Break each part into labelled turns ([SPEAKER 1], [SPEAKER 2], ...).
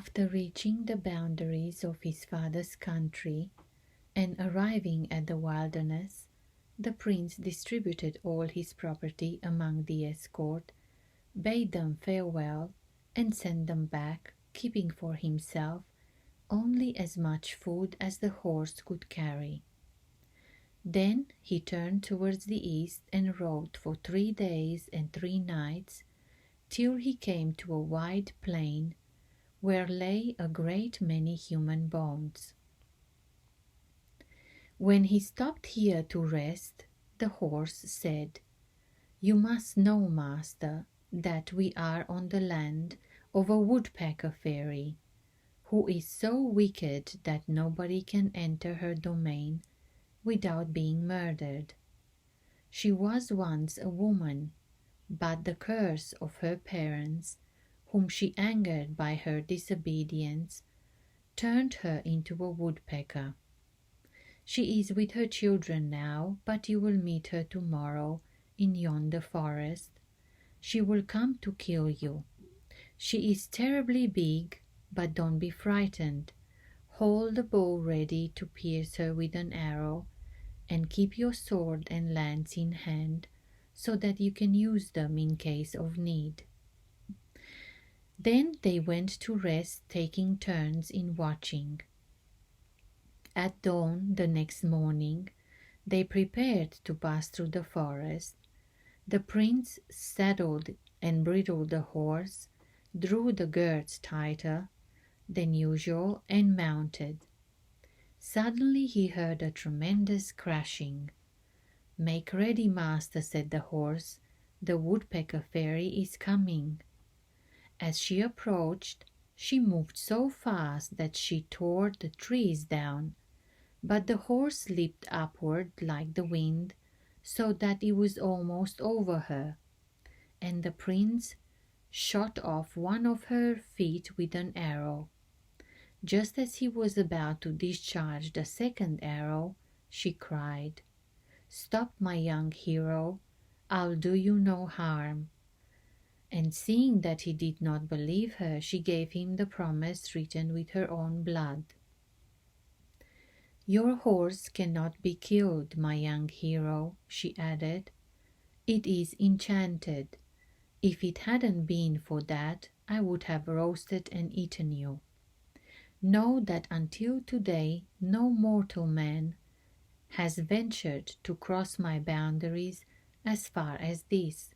[SPEAKER 1] After reaching the boundaries of his father's country and arriving at the wilderness, the prince distributed all his property among the escort, bade them farewell, and sent them back, keeping for himself only as much food as the horse could carry. Then he turned towards the east and rode for 3 days and 3 nights, till he came to a wide plain where lay a great many human bones. When he stopped here to rest, the horse said, "You must know, master, that we are on the land of a woodpecker fairy, who is so wicked that nobody can enter her domain without being murdered. She was once a woman, but the curse of her parents, whom she angered by her disobedience, turned her into a woodpecker. She is with her children now, but you will meet her tomorrow in yonder forest. She will come to kill you. She is terribly big, but don't be frightened. Hold the bow ready to pierce her with an arrow, and keep your sword and lance in hand, so that you can use them in case of need." Then they went to rest, taking turns in watching. At dawn the next morning they prepared to pass through the forest. The prince saddled and bridled the horse, drew the girths tighter than usual, and mounted. Suddenly he heard a tremendous crashing. "Make ready, master," said the horse. "The woodpecker fairy is coming." As she approached, she moved so fast that she tore the trees down, but the horse leaped upward like the wind, so that it was almost over her, and the prince shot off one of her feet with an arrow. Just as he was about to discharge the second arrow, she cried, "Stop, my young hero, I'll do you no harm." And seeing that he did not believe her, she gave him the promise written with her own blood. "Your horse cannot be killed, my young hero," she added. "It is enchanted. If it hadn't been for that, I would have roasted and eaten you. Know that until today no mortal man has ventured to cross my boundaries as far as this.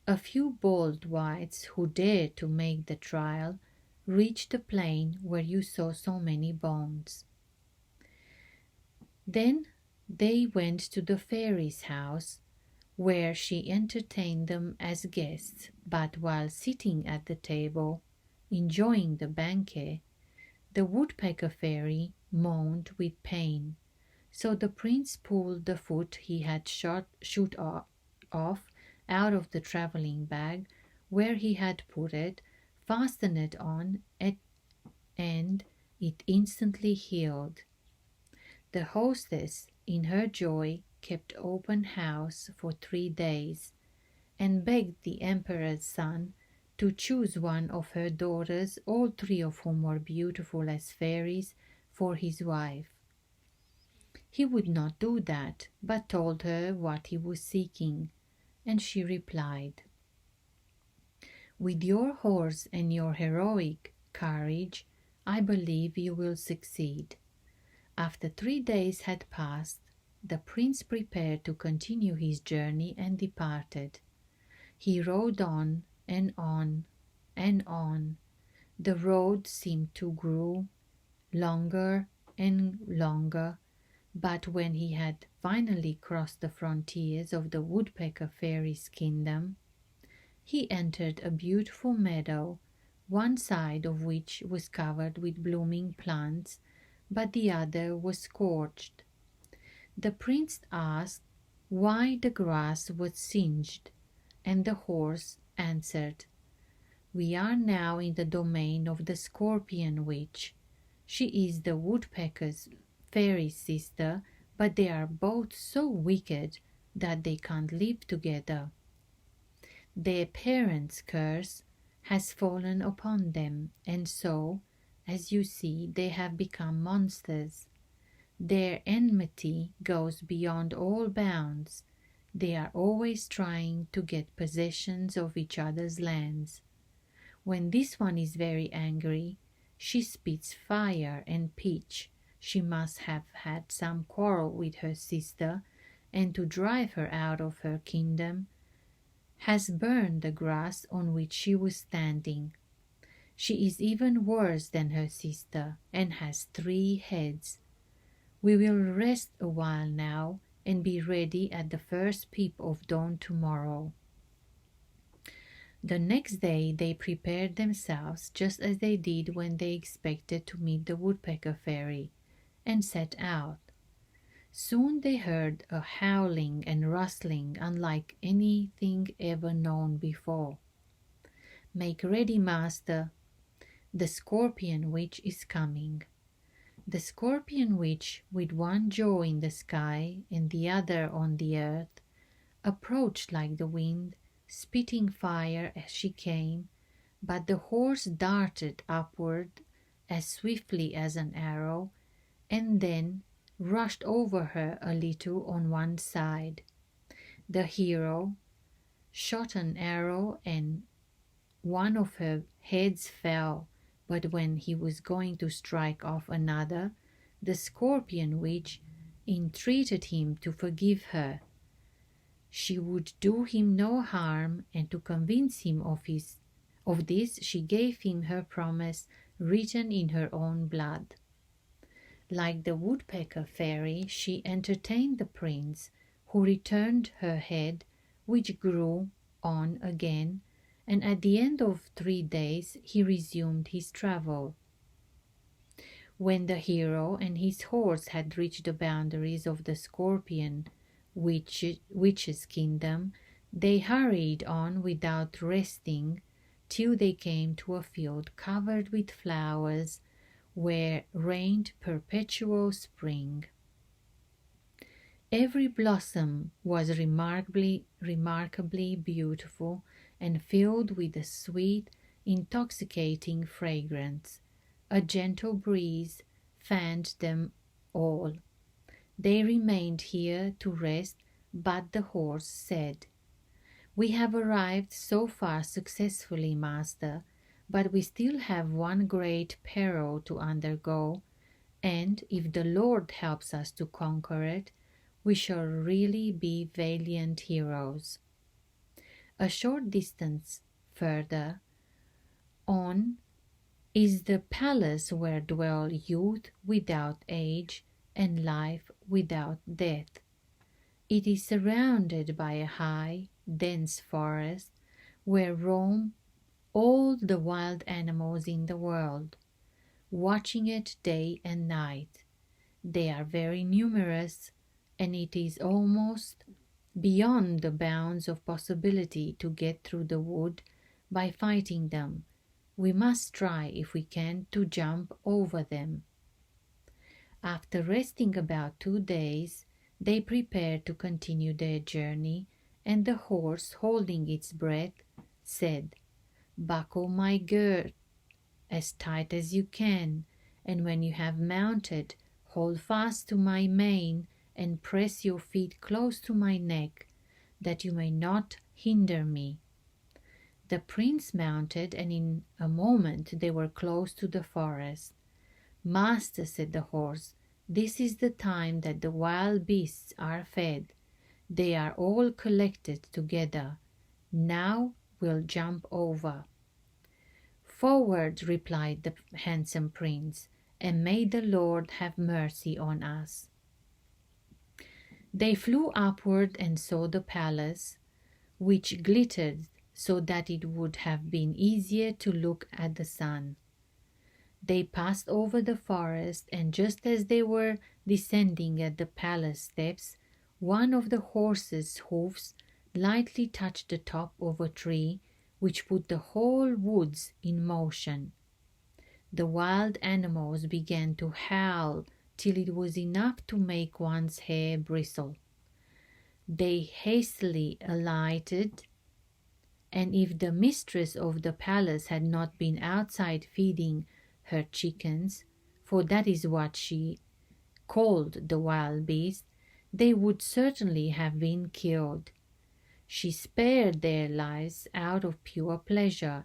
[SPEAKER 1] A few bold wights who dared to make the trial reached the plain where you saw so many bones." Then they went to the fairy's house, where she entertained them as guests, but while sitting at the table, enjoying the banquet, the woodpecker fairy moaned with pain. So the prince pulled the foot he had shoot off out of the travelling bag where he had put it, fastened it on, and it instantly healed. The hostess, in her joy, kept open house for 3 days, and begged the emperor's son to choose one of her daughters, all 3 of whom were beautiful as fairies, for his wife. He would not do that, but told her what he was seeking, and she replied, "With your horse and your heroic courage, I believe you will succeed." After 3 days had passed, the prince prepared to continue his journey and departed. He rode on and on and on. The road seemed to grow longer and longer, but when he had finally crossed the frontiers of the woodpecker fairy's kingdom, he entered a beautiful meadow, one side of which was covered with blooming plants, but the other was scorched. The prince asked why the grass was singed, and the horse answered, "We are now in the domain of the scorpion witch. She is the woodpecker's fairy sister, but they are both so wicked that they can't live together. Their parents' curse has fallen upon them, and so, as you see, they have become monsters. Their enmity goes beyond all bounds. They are always trying to get possessions of each other's lands. When this one is very angry, she spits fire and pitch. She must have had some quarrel with her sister, and to drive her out of her kingdom, has burned the grass on which she was standing. She is even worse than her sister, and has 3 heads. We will rest a while now, and be ready at the first peep of dawn tomorrow. The next day they prepared themselves just as they did when they expected to meet the woodpecker fairy, and set out. Soon they heard a howling and rustling unlike anything ever known before. "Make ready, master. The Scorpion Witch is coming." The Scorpion Witch, with one jaw in the sky and the other on the earth, approached like the wind, spitting fire as she came, but the horse darted upward as swiftly as an arrow, and then rushed over her a little on one side. The hero shot an arrow and one of her heads fell, but when he was going to strike off another, the Scorpion Witch entreated him to forgive her. She would do him no harm, and to convince him of this she gave him her promise written in her own blood. Like the woodpecker fairy, she entertained the prince, who returned her head, which grew on again, and at the end of 3 days he resumed his travel. When the hero and his horse had reached the boundaries of the Scorpion Witch's kingdom, they hurried on without resting till they came to a field covered with flowers, where reigned perpetual spring. Every blossom was remarkably beautiful and filled with a sweet, intoxicating fragrance. A gentle breeze fanned them all. They remained here to rest, but the horse said, "We have arrived so far successfully, master, but we still have one great peril to undergo, and if the Lord helps us to conquer it, we shall really be valiant heroes." A short distance further on is the palace where dwell youth without age and life without death. It is surrounded by a high, dense forest where roam all the wild animals in the world, watching it day and night. They are very numerous, and it is almost beyond the bounds of possibility to get through the wood by fighting them. We must try, if we can, to jump over them. After resting about 2 days, they prepared to continue their journey, and the horse, holding its breath, said, "Buckle my girth as tight as you can, and when you have mounted, hold fast to my mane and press your feet close to my neck, that you may not hinder me." The prince mounted, and in a moment they were close to the forest. "Master," said the horse, "this is the time that the wild beasts are fed. They are all collected together. Now we'll jump over." "Forward," replied the handsome prince, "and may the Lord have mercy on us." They flew upward and saw the palace, which glittered so that it would have been easier to look at the sun. They passed over the forest, and just as they were descending at the palace steps, one of the horse's hoofs lightly touched the top of a tree, which put the whole woods in motion. The wild animals began to howl till it was enough to make one's hair bristle. They hastily alighted and if the mistress of the palace had not been outside feeding her chickens, for that is what she called the wild beasts, they would certainly have been killed. She spared their lives out of pure pleasure,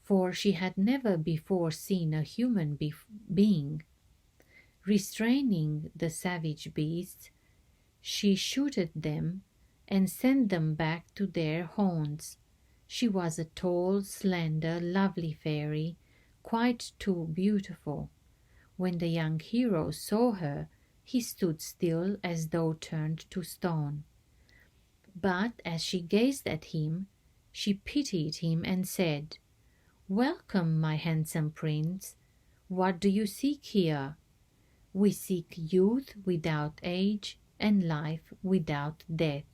[SPEAKER 1] for she had never before seen a human being. Restraining the savage beasts, she shooted them and sent them back to their haunts. She was a tall, slender, lovely fairy, quite too beautiful. When the young hero saw her, he stood still as though turned to stone. But as she gazed at him, she pitied him and said, "Welcome, my handsome prince. What do you seek here?" "We seek youth without age and life without death,"